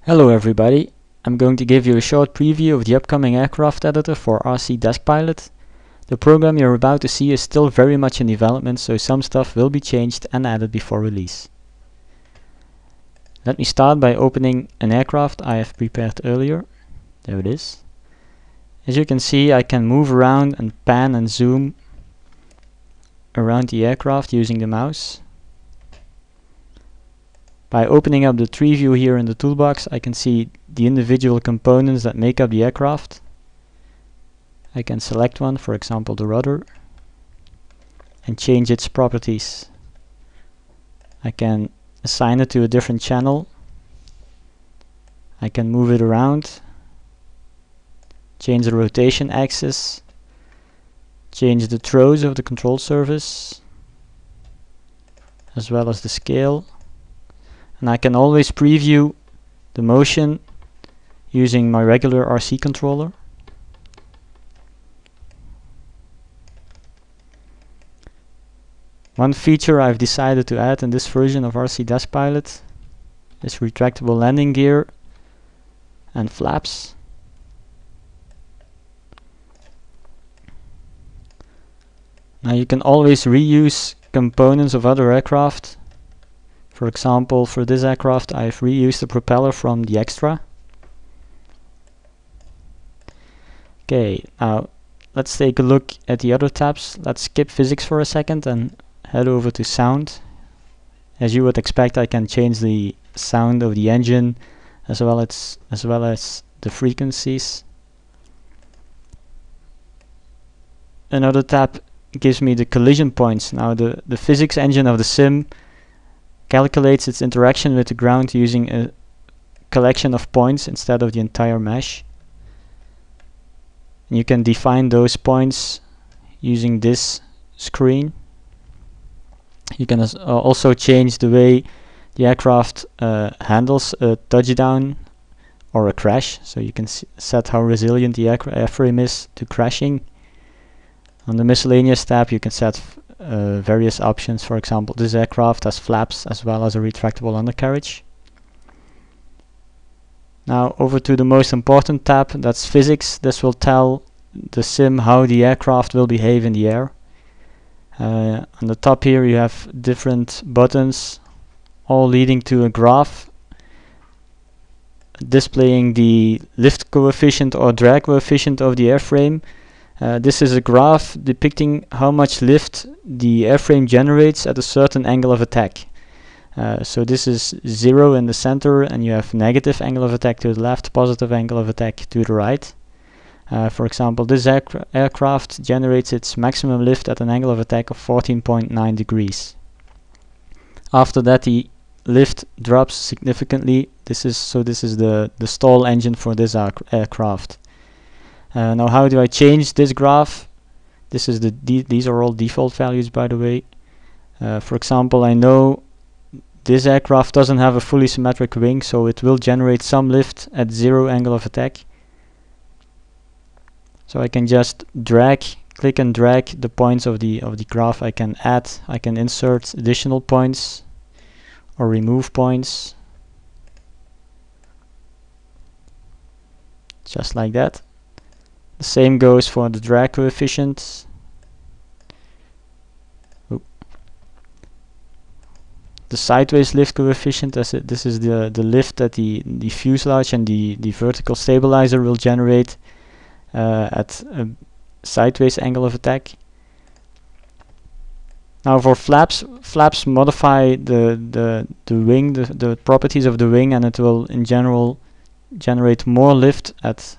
Hello everybody, I'm going to give you a short preview of the upcoming aircraft editor for RC Desk Pilot. The program you're about to see is still very much in development, so some stuff will be changed and added before release. Let me start by opening an aircraft I have prepared earlier. There it is. As you can see, I can move around and pan and zoom around the aircraft using the mouse. By opening up the tree view here in the toolbox, I can see the individual components that make up the aircraft. I can select one, for example the rudder, and change its properties. I can assign it to a different channel. I can move it around, change the rotation axis, change the throws of the control surface, as well as the scale. And I can always preview the motion using my regular RC controller. One feature I've decided to add in this version of RC Desk Pilot is retractable landing gear and flaps. Now you can always reuse components of other aircraft. For example, for this aircraft I've reused the propeller from the Extra. Okay, now let's take a look at the other tabs. Let's skip physics for a second and head over to sound. As you would expect, I can change the sound of the engine as well as the frequencies. Another tab gives me the collision points. Now the physics engine of the sim calculates its interaction with the ground using a collection of points instead of the entire mesh. And you can define those points using this screen. You can also change the way the aircraft handles a touchdown or a crash, so you can set how resilient the airframe is to crashing. On the miscellaneous tab you can set various options. For example, this aircraft has flaps as well as a retractable undercarriage. Now over to the most important tab, that's physics. This will tell the sim how the aircraft will behave in the air. On the top here you have different buttons, all leading to a graph displaying the lift coefficient or drag coefficient of the airframe. This is a graph depicting how much lift the airframe generates at a certain angle of attack. So this is 0 in the center, and you have negative angle of attack to the left, positive angle of attack to the right. For example, this aircraft generates its maximum lift at an angle of attack of 14.9 degrees. After that the lift drops significantly. This is the stall engine for this aircraft. Now how do I change this graph? This is these are all default values, by the way. For example, I know this aircraft doesn't have a fully symmetric wing, so it will generate some lift at 0 angle of attack. So I can just click and drag the points of the graph. I can insert additional points or remove points, just like that. The same goes for the drag coefficient. The sideways lift coefficient, this is the lift that the fuselage and the vertical stabilizer will generate at a sideways angle of attack. Now for flaps modify the wing, the properties of the wing, and it will in general generate more lift at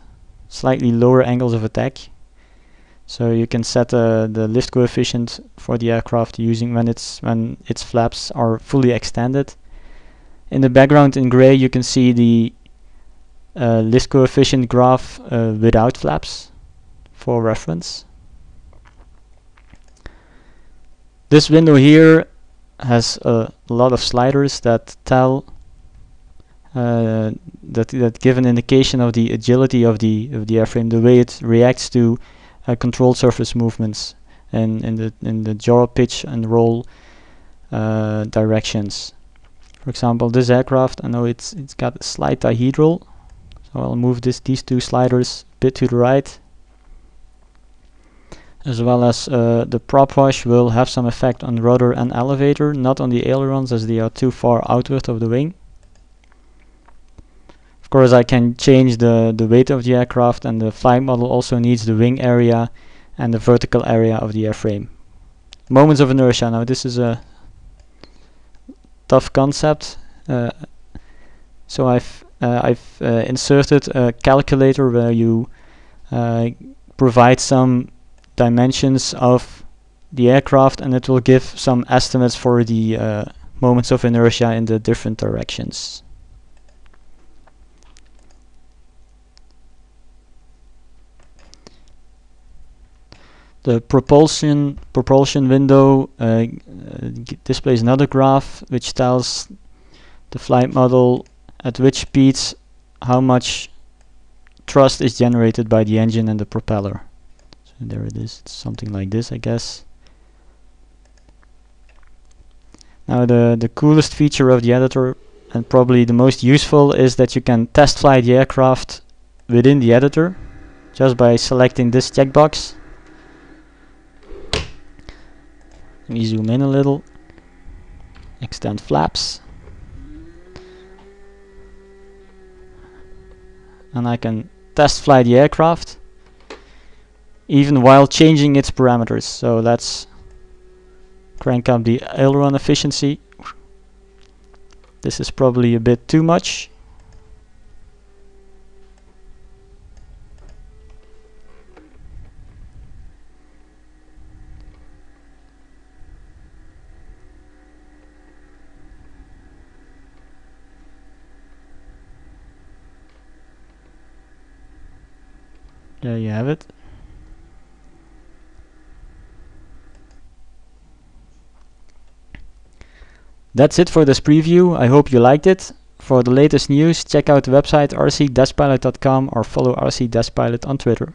slightly lower angles of attack. So you can set the lift coefficient for the aircraft using when its flaps are fully extended. In the background in gray you can see the lift coefficient graph without flaps for reference. This window here has a lot of sliders that tell that give an indication of the agility of the airframe, the way it reacts to control surface movements and in the yaw, pitch and roll directions. For example, this aircraft, I know it's got a slight dihedral, so I'll move these two sliders a bit to the right, as well as the prop wash will have some effect on rudder and elevator, not on the ailerons as they are too far outward of the wing. Of course, I can change the weight of the aircraft, and the flight model also needs the wing area and the vertical area of the airframe. Moments of inertia. Now this is a tough concept, so I've inserted a calculator where you provide some dimensions of the aircraft, and it will give some estimates for the moments of inertia in the different directions. The propulsion window displays another graph which tells the flight model at which speeds how much thrust is generated by the engine and the propeller. So there it is, it's something like this, I guess. Now the coolest feature of the editor, and probably the most useful, is that you can test fly the aircraft within the editor just by selecting this checkbox. Let me zoom in a little, extend flaps, and I can test fly the aircraft even while changing its parameters. So let's crank up the aileron efficiency. This is probably a bit too much. There you have it. That's it for this preview. I hope you liked it. For the latest news, check out the website rc-pilot.com or follow RC Pilot on Twitter.